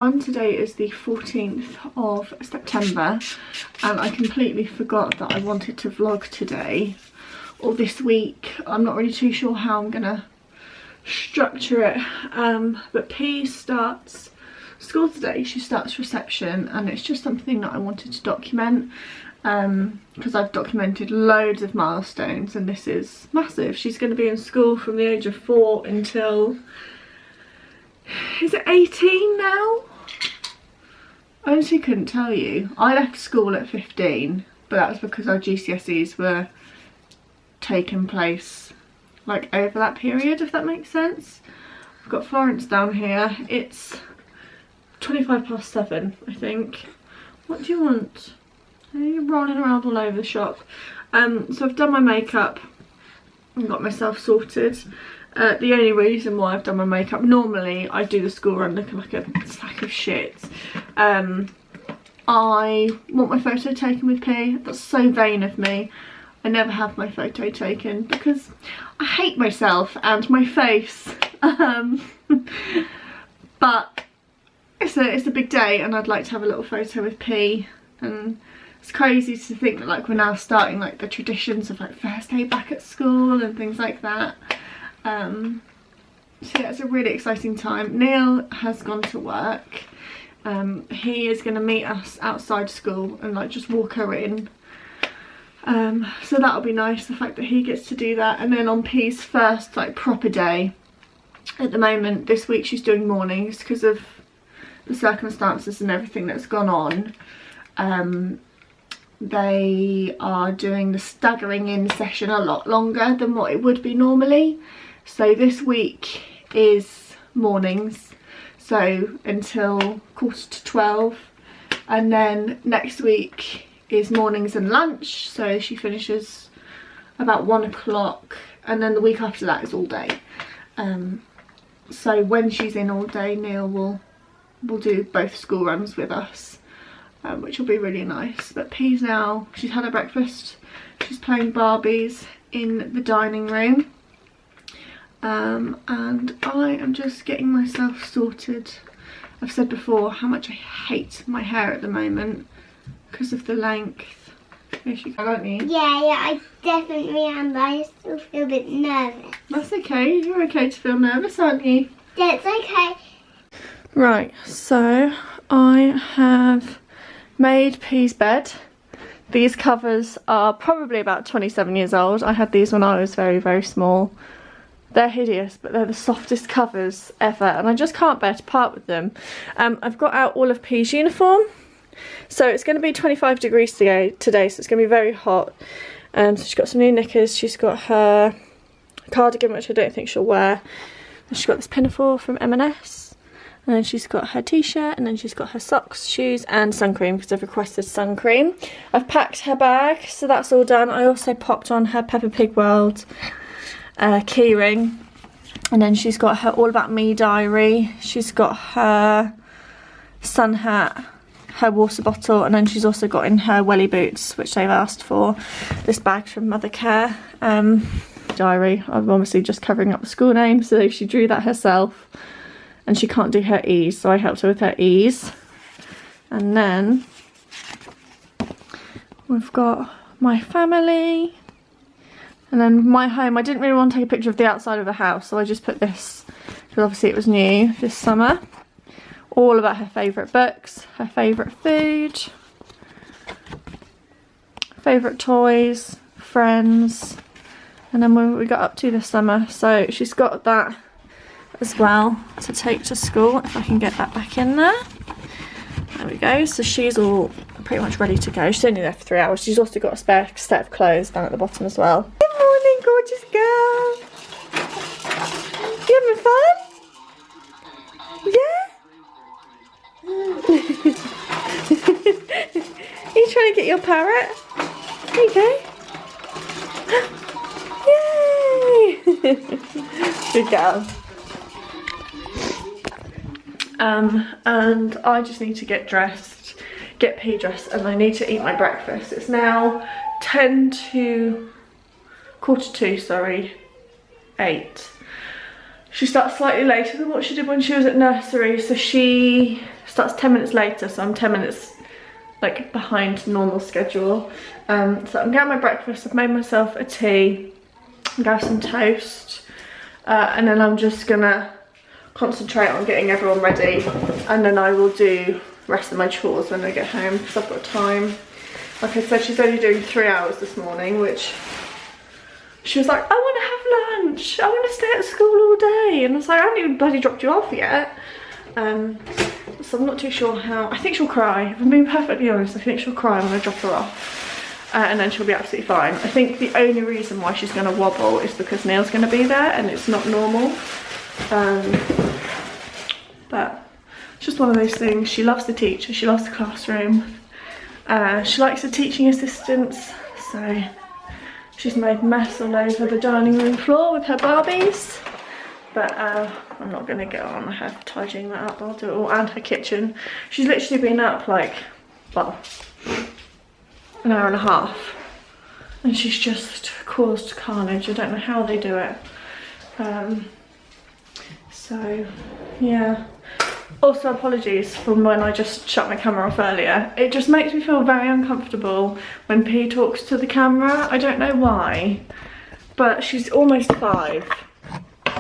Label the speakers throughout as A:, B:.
A: Today is the 14th of September and I completely forgot that I wanted to vlog today or this week. I'm not really too sure how I'm gonna structure it, but P starts school today. She starts reception and it's just something that I wanted to document because I've documented loads of milestones and this is massive. She's going to be in school from the age of 4 until, is it 18 now? I honestly couldn't tell you. I left school at 15, but that was because our GCSEs were taking place like over that period, if that makes sense. I've got Florence down here. It's 7:25, I think. What do you want? You're rolling around all over the shop. So I've done my makeup and got myself sorted. The only reason why I've done my makeup, normally I do the school run looking like a sack of shit. I want my photo taken with P. That's so vain of me. I never have my photo taken because I hate myself and my face. But it's a big day and I'd like to have a little photo with P. And it's crazy to think that like we're now starting like the traditions of like first day back at school and things like that. So yeah, it's a really exciting time. Neil has gone to work. He is going to meet us outside school and like just walk her in. So that'll be nice, the fact that he gets to do that. And then on P's first like proper day, at the moment this week she's doing mornings because of the circumstances and everything that's gone on. They are doing the staggering in session a lot longer than what it would be normally. So this week is mornings, so until 11:45, and then next week is mornings and lunch, so she finishes about 1 o'clock, and then the week after that is all day. So when she's in all day, Neil will do both school runs with us, which will be really nice. But P's now, she's had her breakfast, she's playing Barbies in the dining room. And I am just getting myself sorted. I've said before how much I hate my hair at the moment because of the length. Here she goes, aren't you?
B: Yeah, I definitely am, but I still feel a bit nervous.
A: That's okay, you're okay to feel nervous, aren't you?
B: Yeah, it's okay.
A: Right, so I have made P's bed. These covers are probably about 27 years old. I had these when I was very, very small. They're hideous, but they're the softest covers ever, and I just can't bear to part with them. I've got out all of P's uniform, so it's going to be 25 degrees today, so it's going to be very hot. So she's got some new knickers, she's got her cardigan, which I don't think she'll wear, and she's got this pinafore from M&S, and then she's got her t-shirt, and then she's got her socks, shoes, and sun cream, because I've requested sun cream. I've packed her bag, so that's all done. I also popped on her Peppa Pig World key ring, and then she's got her All About Me diary, she's got her sun hat, her water bottle, and then she's also got in her welly boots, which they've asked for. This bag from Mother Care. Diary, I'm obviously just covering up the school name, so she drew that herself, and she can't do her E's, so I helped her with her E's. And then we've got my family. And then my home. I didn't really want to take a picture of the outside of the house, so I just put this, because obviously it was new this summer. All about her favourite books, her favourite food, favourite toys, friends, and then what we got up to this summer. So she's got that as well to take to school, if I can get that back in there. There we go, so she's all pretty much ready to go. She's only there for 3 hours. She's also got a spare set of clothes down at the bottom as well. Good morning, gorgeous girl. You having fun? Yeah? Are you trying to get your parrot? There you go. Yay! Good girl. And I just need to get dressed, get P dressed, and I need to eat my breakfast. It's now 8. She starts slightly later than what she did when she was at nursery, so she starts 10 minutes later, so I'm 10 minutes like behind normal schedule. So I'm getting my breakfast. I've made myself a tea, I'm gonna have some toast, and then I'm just gonna concentrate on getting everyone ready, and then I will do the rest of my chores when I get home because I've got time. Like I said, she's only doing 3 hours this morning, which she was like, I want to have lunch, I want to stay at school all day, and I was like, I haven't even bloody dropped you off yet. So I'm not too sure how. I think she'll cry. If I'm being perfectly honest, I think she'll cry when I drop her off, and then she'll be absolutely fine. I think the only reason why she's going to wobble is because Neil's going to be there, and it's not normal. But it's just one of those things. She loves the teacher, she loves the classroom, she likes the teaching assistants, so she's made a mess all over the dining room floor with her Barbies. But I'm not going to get on her tidying that up, I'll do it all, and her kitchen. She's literally been up like, well, an hour and a half, and she's just caused carnage. I don't know how they do it. So yeah, also apologies from when I just shut my camera off earlier. It just makes me feel very uncomfortable when P talks to the camera. I don't know why, but she's almost 5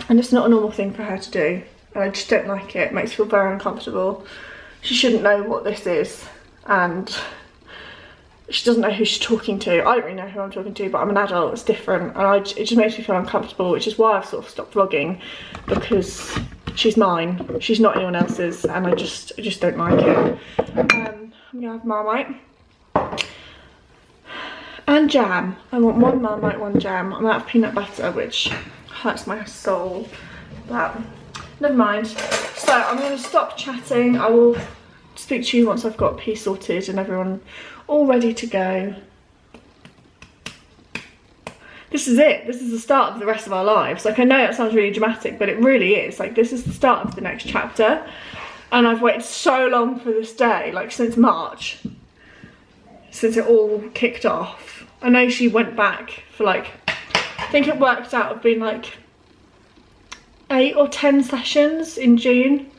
A: and it's not a normal thing for her to do. I just don't like it. It makes me feel very uncomfortable. She shouldn't know what this is, and she doesn't know who she's talking to. I don't really know who I'm talking to, but I'm an adult, it's different, and it just makes me feel uncomfortable, which is why I've sort of stopped vlogging, because she's mine, she's not anyone else's, and I just don't like it. I'm gonna have Marmite and jam. I want one Marmite, one jam. I'm out of peanut butter, which hurts my soul, but never mind. So I'm going to stop chatting. I will speak to you once I've got P sorted and everyone all ready to go. This is it. This is the start of the rest of our lives. Like, I know it sounds really dramatic, but it really is. Like, this is the start of the next chapter, and I've waited so long for this day, like since March, since it all kicked off. I know she went back for like, I think it worked out of being like 8 or 10 sessions in June,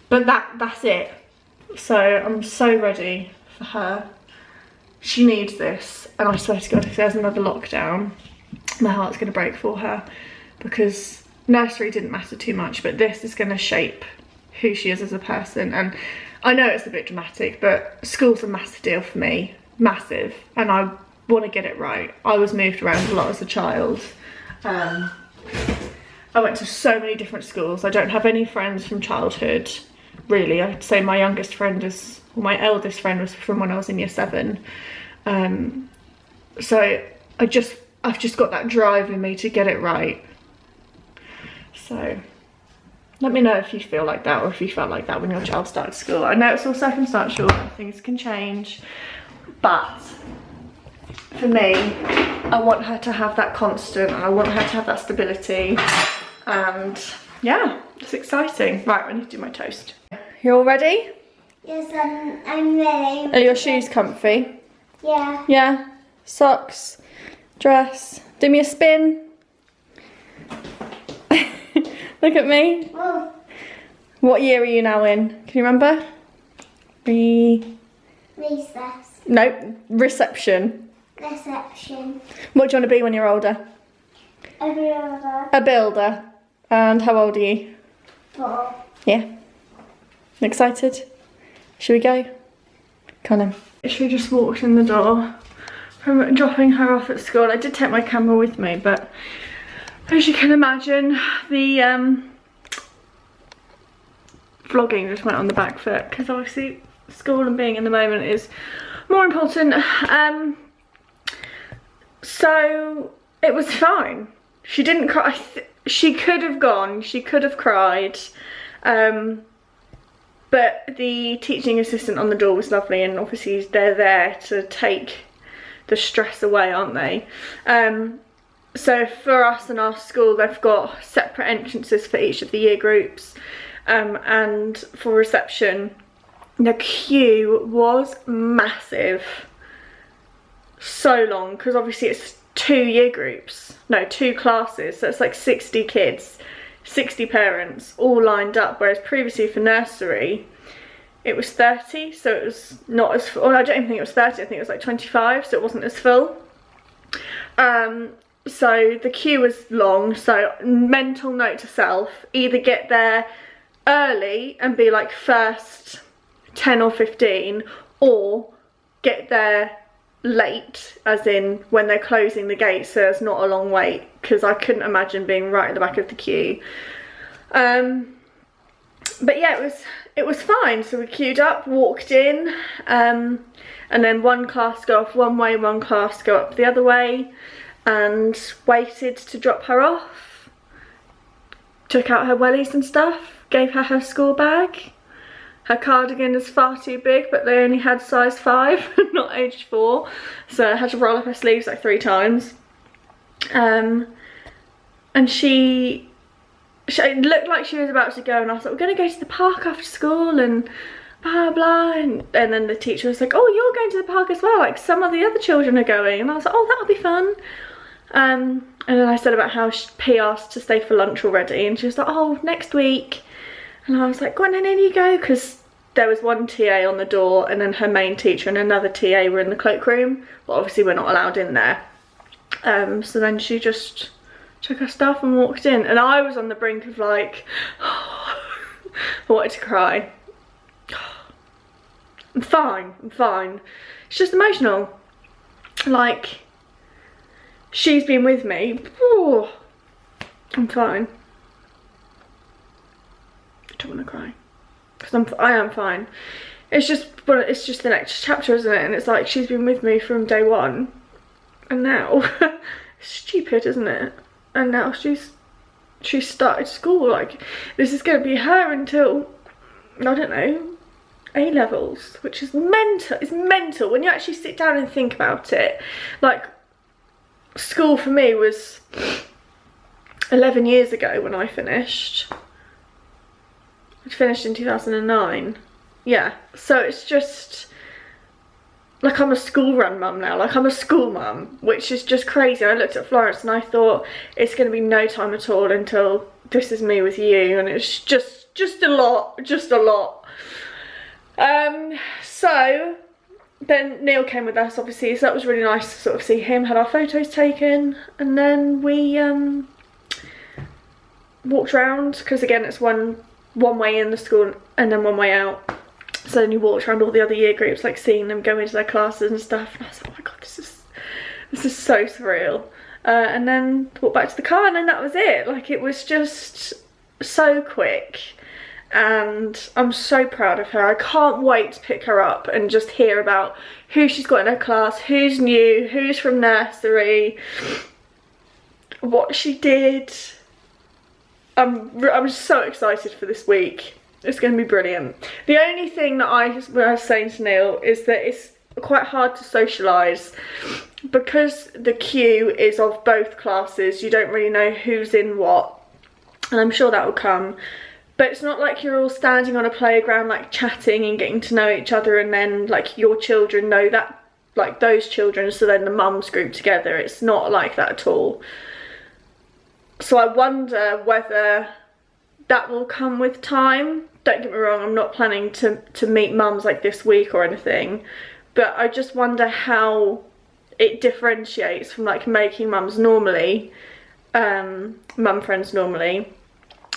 A: but that's it. So I'm so ready for her. She needs this, and I swear to God, if there's another lockdown, my heart's going to break for her, because nursery didn't matter too much, but this is going to shape who she is as a person. And I know it's a bit dramatic, but school's a massive deal for me, massive, and I want to get it right. I was moved around a lot as a child. I went to so many different schools. I don't have any friends from childhood, really. I'd say my youngest friend is, or my eldest friend was from when I was in year 7. So I've just got that drive in me to get it right. So let me know if you feel like that, or if you felt like that when your child started school. I know it's all circumstantial, things can change, but for me, I want her to have that constant, and I want her to have that stability, and yeah, it's exciting. Right, I need to do my toast. You all ready?
B: Yes, I'm ready.
A: Are your shoes comfy?
B: Yeah.
A: Yeah? Socks? Dress? Do me a spin? Look at me.
B: Oh.
A: What year are you now in? Can you remember?
B: Recess.
A: Nope, reception.
B: Reception.
A: What do you want to be when you're older?
B: A builder.
A: A builder. And how old are you?
B: 4.
A: Yeah. Excited? Should we go? Come on. She just walked in the door from dropping her off at school. I did take my camera with me, but as you can imagine, the vlogging just went on the back foot, because obviously school and being in the moment is more important. So it was fine. She didn't cry. She could have gone, she could have cried, but the teaching assistant on the door was lovely, and obviously they're there to take the stress away, aren't they? So for us and our school, they've got separate entrances for each of the year groups, and for reception, the queue was massive. So long, because obviously it's 2 year groups, no, 2 classes, so it's like 60 kids, 60 parents all lined up, whereas previously for nursery it was 30, so it was not as full. I don't even think it was 30, I think it was like 25, so it wasn't as full. So the queue was long, so mental note to self, either get there early and be like first 10 or 15, or get there late, as in when they're closing the gates, so there's not a long wait, because I couldn't imagine being right at the back of the queue. But yeah, it was fine. So we queued up, walked in, and then one class go off one way, one class go up the other way, and waited to drop her off. Took out her wellies and stuff, gave her her school bag. Her cardigan is far too big, but they only had size 5, not age 4. So I had to roll up her sleeves like 3 times. And it looked like she was about to go, and I was like, we're going to go to the park after school and blah blah, and then the teacher was like, oh, you're going to the park as well, like some of the other children are going. And I was like, oh, that'll be fun. And then I said about how P asked to stay for lunch already, and she was like, oh, next week. And I was like, go on, and in you go, because there was one TA on the door, and then her main teacher and another TA were in the cloakroom, but obviously we're not allowed in there. So then she just took her stuff and walked in, and I was on the brink of like, I wanted to cry. I'm fine, I'm fine. It's just emotional. Like, she's been with me. Ooh, I'm fine. I don't want to cry, because I am fine. It's just the next chapter, isn't it? And it's like, she's been with me from day 1, and now stupid, isn't it? And now she's started school. Like, this is going to be her until, I don't know, A-levels, which is mental. It's mental when you actually sit down and think about it. Like, school for me was 11 years ago when I finished. I finished in 2009. Yeah, so it's just like, I'm a school run mum now, like I'm a school mum, which is just crazy. I looked at Florence and I thought, it's going to be no time at all until this is me with you, and it's just a lot. So then Neil came with us, obviously, so that was really nice to sort of see him, had our photos taken, and then we walked around, because again it's one way in the school and then one way out. So then you walked around all the other year groups, like seeing them go into their classes and stuff, and I was like, oh my god, this is so surreal. And then walked back to the car, and then that was it. Like, it was just so quick, and I'm so proud of her. I can't wait to pick her up and just hear about who she's got in her class, who's new, who's from nursery, what she did. I'm so excited for this week. It's going to be brilliant. The only thing that I was saying to Neil is that it's quite hard to socialise, because the queue is of both classes. You don't really know who's in what, and I'm sure that will come. But it's not like you're all standing on a playground, like chatting and getting to know each other, and then like your children know that, like those children, so then the mums group together. It's not like that at all. So I wonder whether that will come with time. Don't get me wrong, I'm not planning to meet mums like this week or anything, but I just wonder how it differentiates from like making mums normally, mum friends normally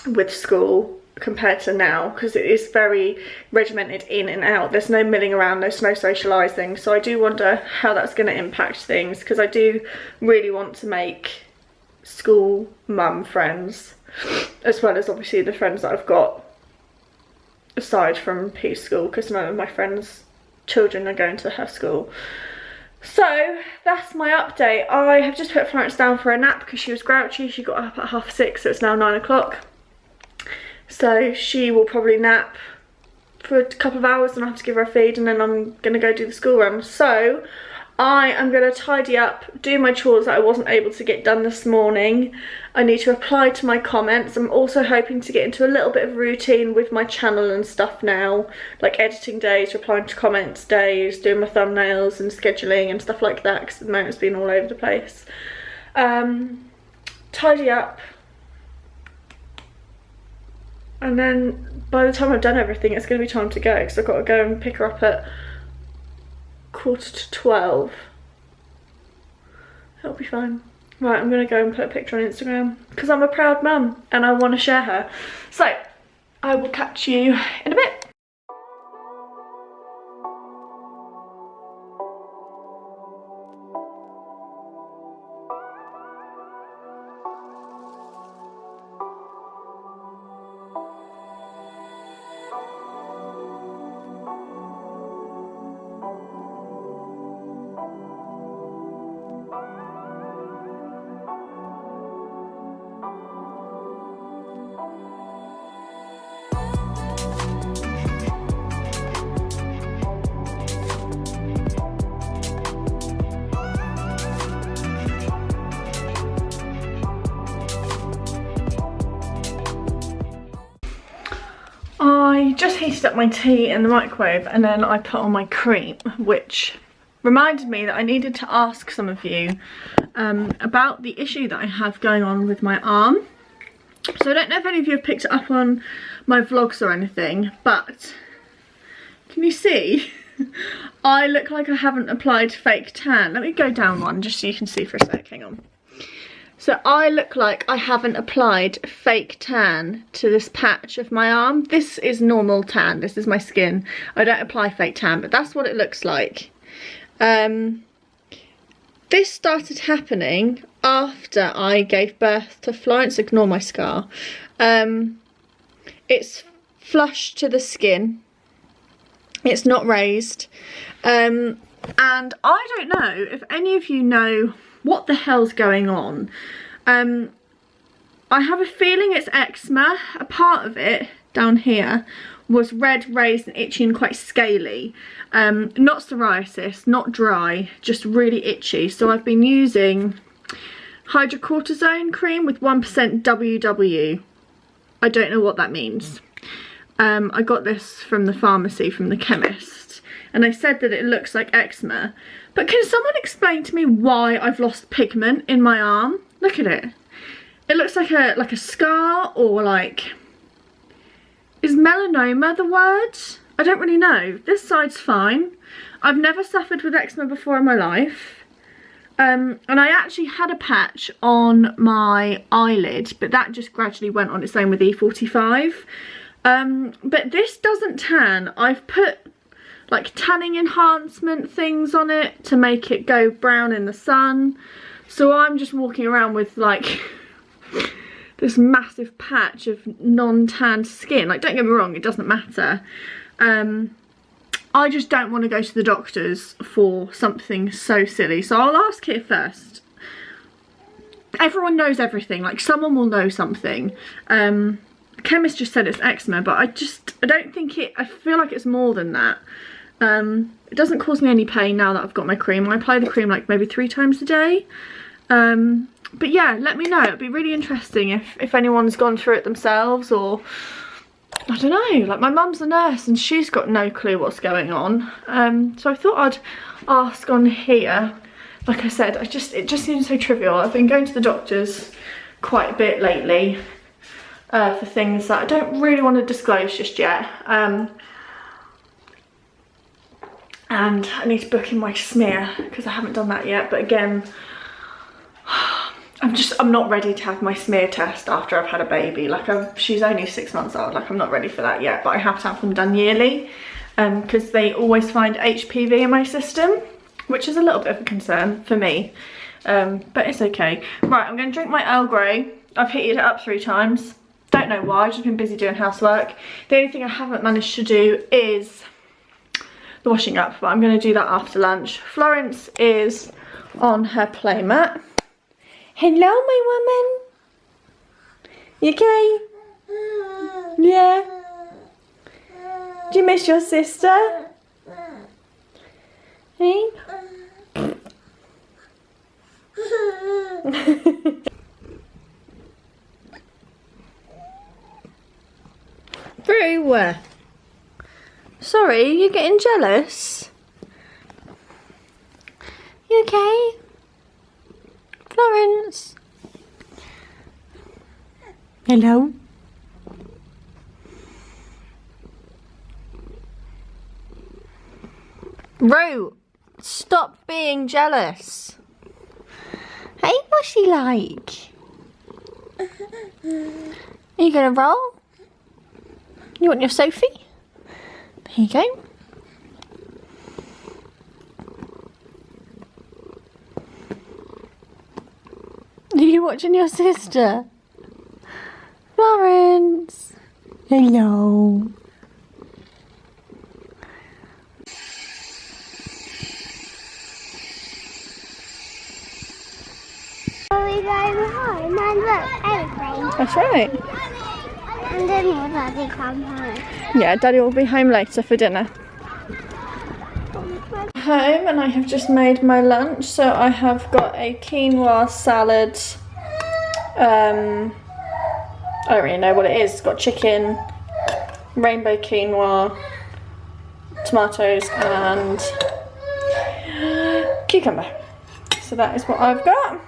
A: with school, compared to now, because it is very regimented in and out. There's no milling around, there's no socialising. So I do wonder how that's going to impact things, because I do really want to make school mum friends, as well as obviously the friends that I've got aside from P's school, because none of my friends' children are going to her school. So that's my update. I have just put Florence down for a nap because she was grouchy. She got up at 6:30, so it's now 9 o'clock. So she will probably nap for a couple of hours, and I have to give her a feed, and then I'm gonna go do the school run. So I am going to tidy up, do my chores that I wasn't able to get done this morning. I need to reply to my comments. I'm also hoping to get into a little bit of routine with my channel and stuff now, like editing days, replying to comments days, doing my thumbnails and scheduling and stuff like that, because at the moment it's been all over the place. Tidy up, and then by the time I've done everything, it's going to be time to go, because I've got to go and pick her up at 11:45. It'll be fine. Right, I'm going to go and put a picture on Instagram, because I'm a proud mum and I want to share her. So, I will catch you in a bit. I just heated up my tea in the microwave and then I put on my cream, which reminded me that I needed to ask some of you about the issue that I have going on with my arm. So I don't know if any of you have picked it up on my vlogs or anything, but can you see? I look like I haven't applied fake tan. Let me go down one just so you can see for a sec, hang on. So I look like I haven't applied fake tan to this patch of my arm. This is normal tan, this is my skin. I don't apply fake tan, but that's what it looks like. This started happening after I gave birth to Florence. Ignore my scar. It's flush to the skin. It's not raised. And I don't know if any of you know what the hell's going on. I have a feeling it's eczema. A part of it down here was red, raised and itchy and quite scaly. Not psoriasis, not dry, just really itchy. So I've been using hydrocortisone cream with 1% WW. I don't know what that means. I got this from the pharmacy, from the chemist, and they said that it looks like eczema. But can someone explain to me why I've lost pigment in my arm? Look at it. It looks like a scar, or like, is melanoma the word? I don't really know. This side's fine. I've never suffered with eczema before in my life. And I actually had a patch on my eyelid, but that just gradually went on its own with E45. But this doesn't tan. I've put like tanning enhancement things on it to make it go brown in the sun. So I'm just walking around with like this massive patch of non-tanned skin. Like, don't get me wrong, it doesn't matter. I just don't want to go to the doctors for something so silly. So I'll ask here first. Everyone knows everything, like someone will know something. The chemist just said it's eczema, but I don't think I feel like it's more than that. It doesn't cause me any pain now that I've got my cream. I apply the cream like maybe 3 times a day. But yeah, let me know. It'd be really interesting if anyone's gone through it themselves, or I don't know, like my mum's a nurse and she's got no clue what's going on. So I thought I'd ask on here. Like I said, it just seems so trivial. I've been going to the doctors quite a bit lately for things that I don't really want to disclose just yet. And I need to book in my smear because I haven't done that yet. But again, I'm not ready to have my smear test after I've had a baby. Like, she's only 6 months old. Like, I'm not ready for that yet, but I have to have them done yearly because they always find HPV in my system, which is a little bit of a concern for me, but it's okay. Right, I'm going to drink my Earl Grey. I've heated it up 3 times. Don't know why, I've just been busy doing housework. The only thing I haven't managed to do is the washing up, but I'm going to do that after lunch. Florence is on her playmat. Hello, my woman. You okay? Yeah. Do you miss your sister? Hey? Through. Sorry, you getting jealous? You okay? Florence? Hello? Roo, stop being jealous. Hey, what's she like? Are you gonna roll? You want your Sophie? Here you go. Are you watching your sister? Florence! Hello.
B: Are we going home? And look, aeroplane.
A: That's right.
B: And then will Daddy come home?
A: Yeah, Daddy will be home later for dinner. Home, and I have just made my lunch. So I have got a quinoa salad. I don't really know what it is. It's got chicken, rainbow quinoa, tomatoes and cucumber. So that is what I've got.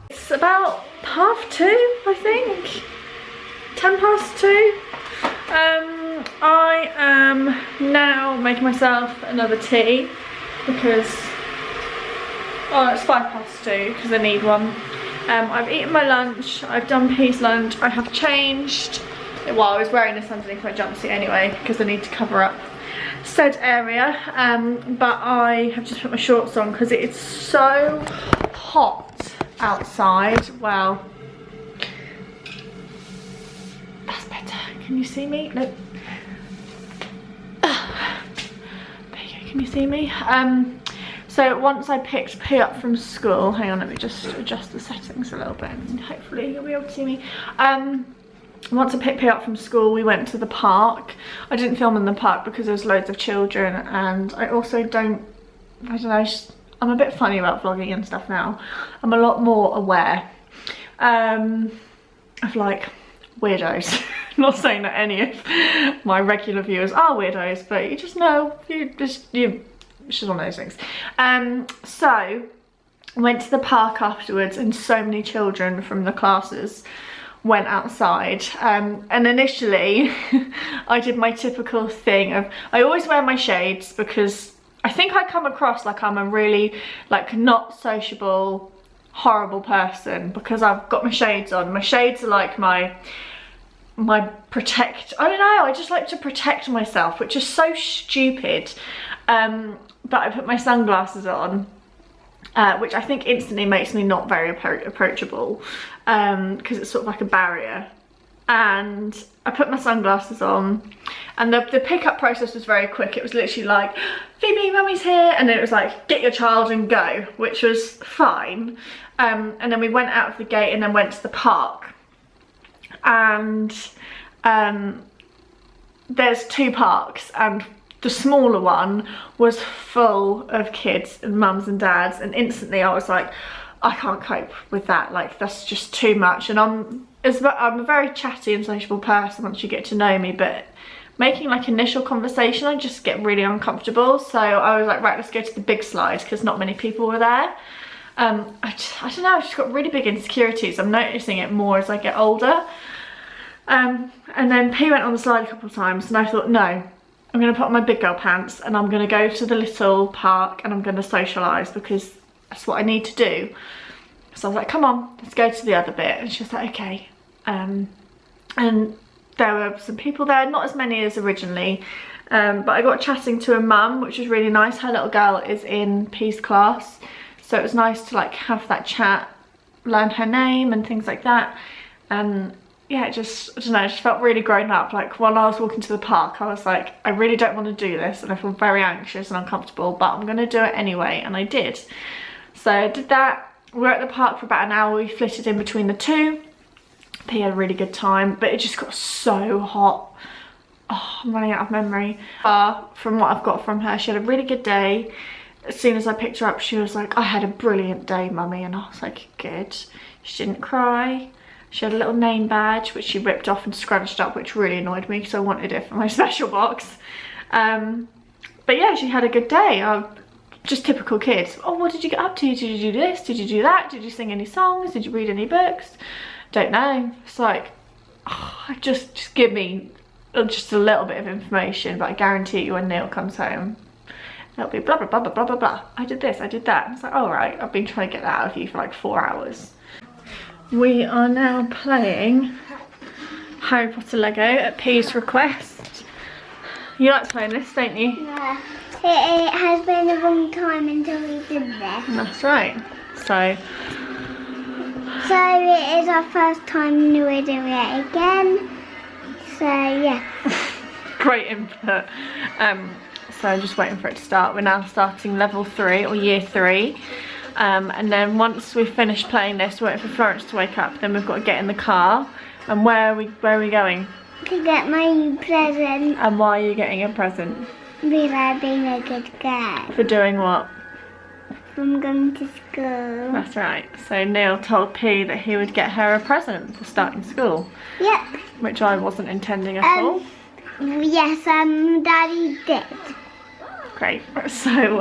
A: It's about 2:30, I think. 2:10. I am now making myself another tea because, oh, it's 2:05 because I need one. I've eaten my lunch, I've done Pea's lunch, I have changed. Well, I was wearing this underneath my jumpsuit anyway because I need to cover up said area, but I have just put my shorts on because it is so hot outside. Well, that's better. Can you see me? Look. There you go, can you see me? So once I picked P up from school, hang on, let me just adjust the settings a little bit and hopefully you'll be able to see me. Once I picked P up from school, we went to the park. I didn't film in the park because there was loads of children, and I also don't know, I'm a bit funny about vlogging and stuff now. I'm a lot more aware of like weirdos. Not saying that any of my regular viewers are weirdos, but you just know, it's just one of those things. So went to the park afterwards, and so many children from the classes went outside, and initially I did my typical thing of, I always wear my shades because I think I come across like I'm a really like not sociable, horrible person because I've got my shades on. My shades are like my protect, I don't know, I just like to protect myself, which is so stupid. But I put my sunglasses on, which I think instantly makes me not very approachable, because it's sort of like a barrier. And I put my sunglasses on, and the pickup process was very quick. It was literally like, Phoebe, mummy's here, and then it was like, get your child and go, which was fine. And then we went out of the gate and then went to the park. And there's 2 parks, and the smaller one was full of kids and mums and dads, and instantly I was like, I can't cope with that, like that's just too much. And I'm a very chatty and sociable person once you get to know me, but making like initial conversation I just get really uncomfortable. So I was like, right, let's go to the big slide because not many people were there. I don't know, I've just got really big insecurities. I'm noticing it more as I get older. And then P went on the slide a couple of times, and I thought, no, I'm going to put on my big girl pants and I'm going to go to the little park and I'm going to socialise because that's what I need to do. So I was like, come on, let's go to the other bit. And she was like, okay. And there were some people there, not as many as originally, but I got chatting to a mum, which was really nice. Her little girl is in P's class, so it was nice to like have that chat, learn her name and things like that. And yeah, it just, I don't know, it just felt really grown up. Like when I was walking to the park, I was like, I really don't want to do this and I feel very anxious and uncomfortable, but I'm going to do it anyway, and I did. So I did that. We were at the park for about an hour. We flitted in between the 2. P had a really good time, but it just got so hot. Oh, I'm running out of memory. From what I've got from her, she had a really good day. As soon as I picked her up, she was like, I had a brilliant day, mummy. And I was like, good. She didn't cry. She had a little name badge, which she ripped off and scrunched up, which really annoyed me because I wanted it for my special box. But yeah, she had a good day. Just typical kids. Oh, what did you get up to? Did you do this? Did you do that? Did you sing any songs? Did you read any books? Don't know. It's like, oh, just give me just a little bit of information, but I guarantee you when Neil comes home, It'll be blah, blah, blah, blah, blah, blah, blah. I did this, I did that. It's like, all right, I've been trying to get that out of you for like 4 hours. We are now playing Harry Potter Lego at P's request. You like playing this, don't you?
B: Yeah. It has been a long time until we did this.
A: That's right. So
B: it is our first time we're doing it again. So yeah.
A: great input. So I'm just waiting for it to start. We're now starting level 3 or year 3. And then once we've finished playing this, we're waiting for Florence to wake up. Then we've got to get in the car. And where are we going?
B: To get my present.
A: And why are you getting a present?
B: Because I've been a good girl.
A: For doing what?
B: I'm going to school.
A: That's right. So Neil told P that he would get her a present for starting school.
B: Yep.
A: Which I wasn't intending at all.
B: Yes, Daddy did.
A: Great. So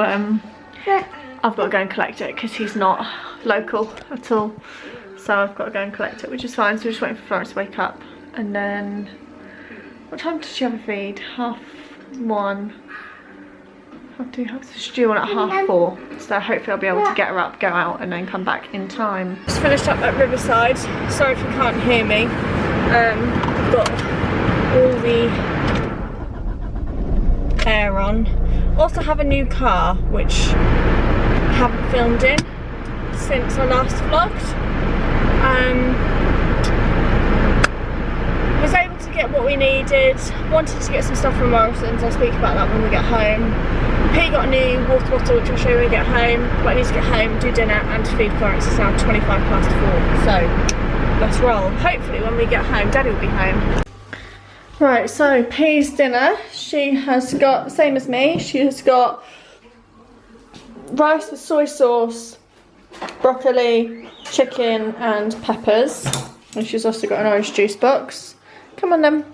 A: I've got to go and collect it because he's not local at all. So I've got to go and collect it, which is fine. So we're just waiting for Florence to wake up. And then, what time does she have a feed? 1:30. She's due on at 4:30. So hopefully I'll be able to get her up, go out, and then come back in time. Just finished up at Riverside. Sorry if you can't hear me. I've got all the air on. Also have a new car, which I haven't filmed in since I last vlogged. Was able to get what we needed. Wanted to get some stuff from Morrison's. I'll speak about that when we get home. Pete got a new water bottle, which I'll show you when we get home. But I need to get home, do dinner, and to feed Florence. It's now 4:25. So let's roll. Hopefully when we get home, Daddy will be home. Right, so P's dinner. She has got, same as me, she has got rice with soy sauce, broccoli, chicken and peppers. And she's also got an orange juice box. Come on then.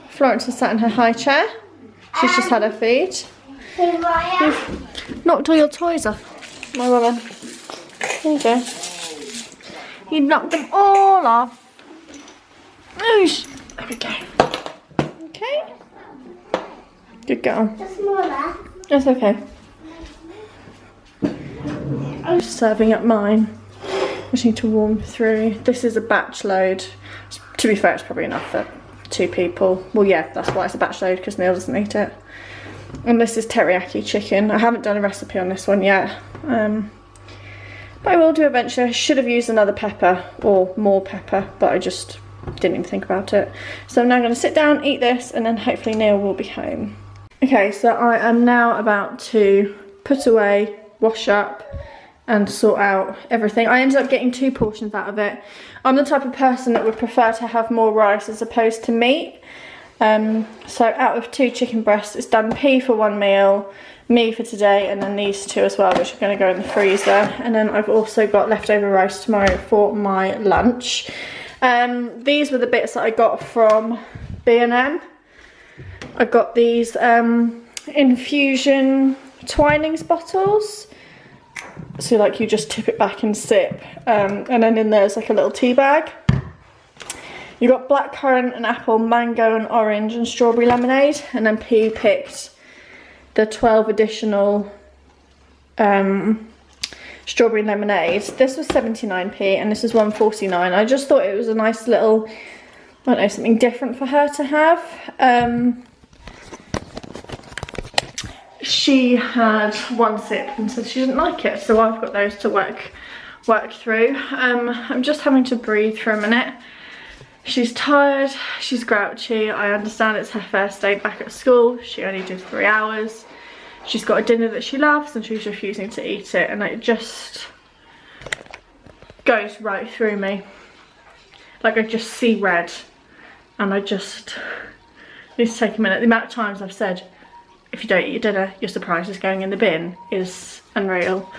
A: Florence has sat in her high chair. She's just had her feed. You've knocked all your toys off, my woman. There you go. You knocked them all off. Oosh. There we go. Okay. Good girl. That's okay. I'm just serving up mine. I just need to warm through. This is a batch load. To be fair, it's probably enough for 2 people. Well, yeah, that's why it's a batch load, because Neil doesn't eat it. And this is teriyaki chicken. I haven't done a recipe on this one yet. But I will do eventually. I should have used another pepper or more pepper, but I just didn't even think about it. So I'm now going to sit down, eat this, and then hopefully Neil will be home. Okay, so I am now about to put away, wash up, and sort out everything. I ended up getting 2 portions out of it. I'm the type of person that would prefer to have more rice as opposed to meat. So out of 2 chicken breasts, it's done P for 1 meal, me for today, and then these 2 as well, which are going to go in the freezer. And then I've also got leftover rice tomorrow for my lunch. These were the bits that I got from B&M. I got these infusion Twinings bottles. So like you just tip it back and sip. And then in there's like a little tea bag. You got blackcurrant and apple, mango and orange and strawberry lemonade. And then P picked the 12 additional strawberry lemonade. This was 79p and this is 1.49. I just thought it was a nice little, I don't know, something different for her to have. She had 1 sip and said she didn't like it, so I've got those to work through. I'm just having to breathe for a minute. She's tired, she's grouchy. I understand it's her first day back at school. She only did 3 hours. She's got a dinner that she loves and she's refusing to eat it, and it just goes right through me. Like I just see red and I just need to take a minute. The amount of times I've said, if you don't eat your dinner, your surprise is going in the bin, is unreal.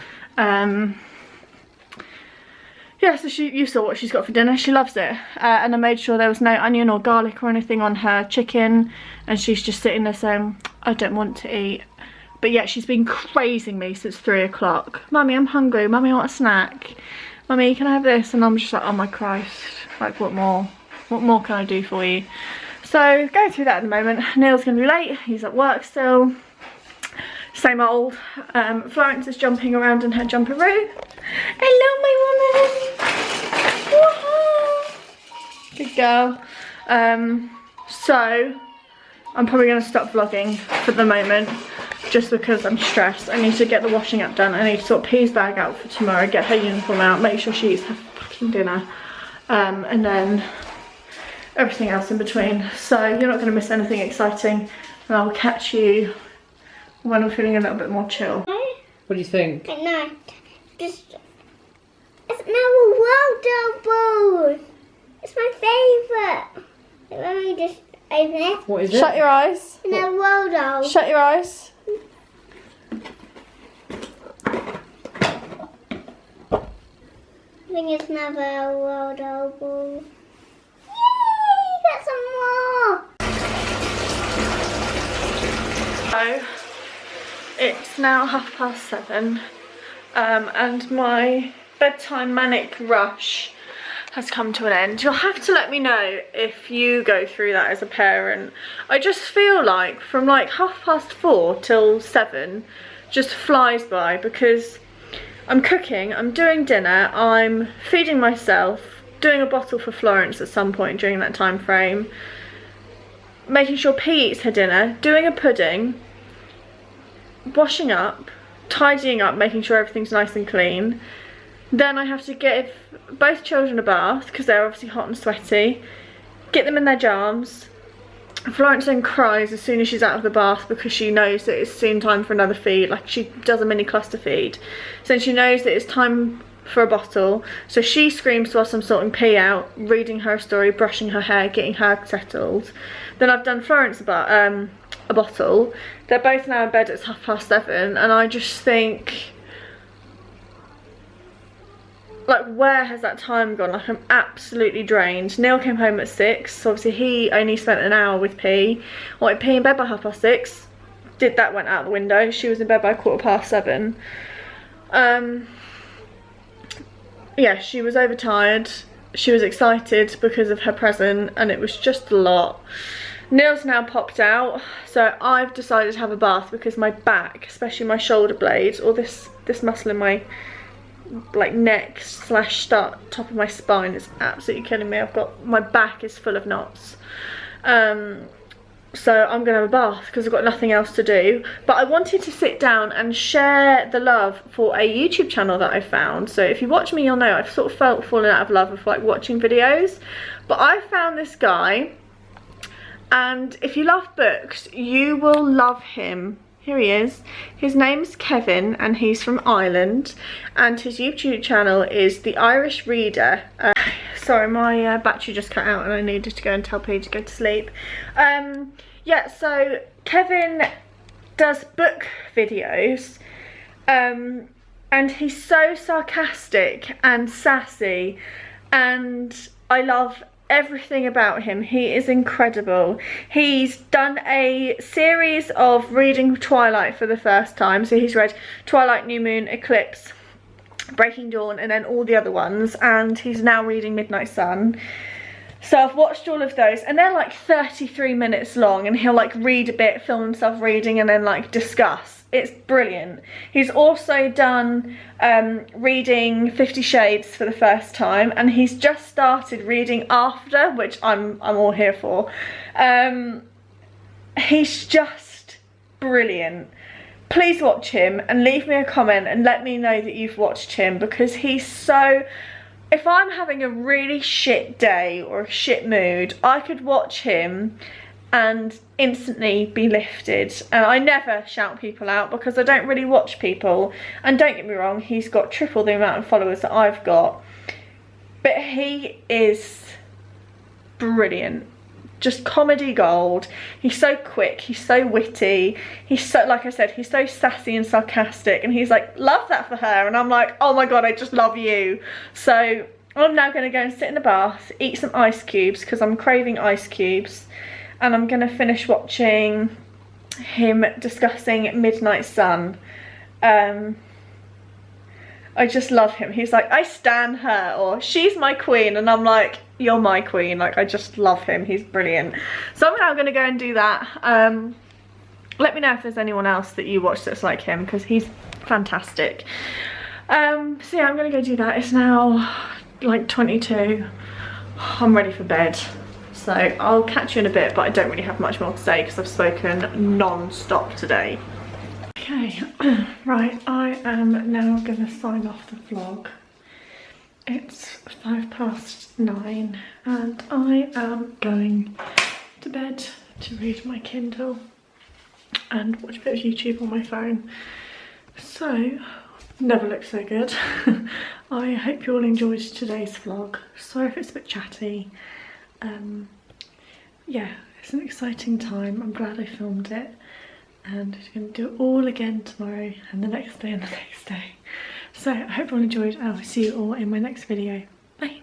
A: Yeah, so you saw what she's got for dinner. She loves it. And I made sure there was no onion or garlic or anything on her chicken. And she's just sitting there saying, I don't want to eat. But yet she's been crazing me since 3 o'clock. Mummy, I'm hungry. Mummy, I want a snack. Mummy, can I have this? And I'm just like, oh my Christ. Like, what more? What more can I do for you? So, going through that at the moment. Neil's going to be late. He's at work still. Same old. Florence is jumping around in her jumperoo. Hello, my woman. Woohoo! Good girl. So I'm probably going to stop vlogging for the moment, just because I'm stressed. I need to get the washing up done. I need to sort P's bag out for tomorrow, get her uniform out, make sure she eats her fucking dinner, and then everything else in between. So you're not going to miss anything exciting, and I'll catch you when I'm feeling a little bit more chill.
C: What do you think?
B: No, just it's my Waldo ball. It's my favourite. Let me just open it.
C: What is it?
A: Shut your eyes.
B: No Waldo.
A: Shut your eyes.
B: I think it's another Waldo ball. Yay! Got some more.
A: So it's now 7:30, and my bedtime manic rush has come to an end. You'll have to let me know if you go through that as a parent. I just feel like from like 4:30 till 7 just flies by, because I'm cooking, I'm doing dinner, I'm feeding myself, doing a bottle for Florence at some point during that time frame, making sure P eats her dinner, doing a pudding, washing up, tidying up, making sure everything's nice and clean. Then I have to give both children a bath because they're obviously hot and sweaty, get them in their jams. Florence then cries as soon as she's out of the bath because she knows that it's soon time for another feed. Like, she does a mini cluster feed, so then she knows that it's time for a bottle, so she screams whilst I'm sorting P out, reading her a story, brushing her hair, getting her settled. Then I've done Florence a bottle. They're both now in bed. It's 7:30, and I just think, like, where has that time gone? Like, I'm absolutely drained. Neil came home at 6, so obviously he only spent an hour with P. I wanted P in bed by 6:30. That went out the window. She was in bed by 7:15. Yeah, she was overtired. She was excited because of her present, and it was just a lot. Neil's now popped out, so I've decided to have a bath because my back, especially my shoulder blades, or this muscle in my like neck / top of my spine, is absolutely killing me. My back is full of knots. So I'm gonna have a bath because I've got nothing else to do. But I wanted to sit down and share the love for a YouTube channel that I found. So if you watch me, you'll know I've sort of fallen out of love with like watching videos, but I found this guy, and if you love books, you will love him. Here he is. His name's Kevin, and he's from Ireland, and his YouTube channel is The Irish Reader. Sorry, my battery just cut out and I needed to go and tell P to go to sleep. Yeah, so Kevin does book videos, and he's so sarcastic and sassy, and I love everything about him. He is incredible. He's done a series of reading Twilight for the first time, so he's read Twilight, New Moon, Eclipse, Breaking Dawn, and then all the other ones, and he's now reading Midnight Sun. So I've watched all of those, and they're like 33 minutes long, and he'll like read a bit, film himself reading, and then like discuss. It's brilliant. He's also done reading 50 Shades for the first time, and he's just started reading After, which I'm all here for. He's just brilliant. Please watch him and leave me a comment and let me know that you've watched him, because he's so... If I'm having a really shit day or a shit mood, I could watch him and instantly be lifted. And I never shout people out because I don't really watch people. And don't get me wrong, he's got triple the amount of followers that I've got. But he is brilliant. Just comedy gold. He's so quick, he's so witty, he's so, like I said, he's so sassy and sarcastic, and he's like, love that for her, and I'm like, oh my god, I just love you. So I'm now going to go and sit in the bath, eat some ice cubes because I'm craving ice cubes, and I'm going to finish watching him discussing Midnight Sun. I just love him. He's like, I stan her, or she's my queen, and I'm like, you're my queen. Like, I just love him. He's brilliant. So I'm now going to go and do that. let me know if there's anyone else that you watch that's like him, because he's fantastic. So yeah, I'm gonna go do that. It's now like 22. I'm ready for bed. So I'll catch you in a bit, but I don't really have much more to say because I've spoken non-stop today. Okay, right, I am now gonna sign off the vlog. It's 9:05 and I am going to bed to read my Kindle and watch a bit of YouTube on my phone. So, never looked so good. I hope you all enjoyed today's vlog. Sorry if it's a bit chatty. Yeah, it's an exciting time. I'm glad I filmed it, and I'm going to do it all again tomorrow and the next day and the next day. So I hope you all enjoyed, and I'll see you all in my next video. Bye.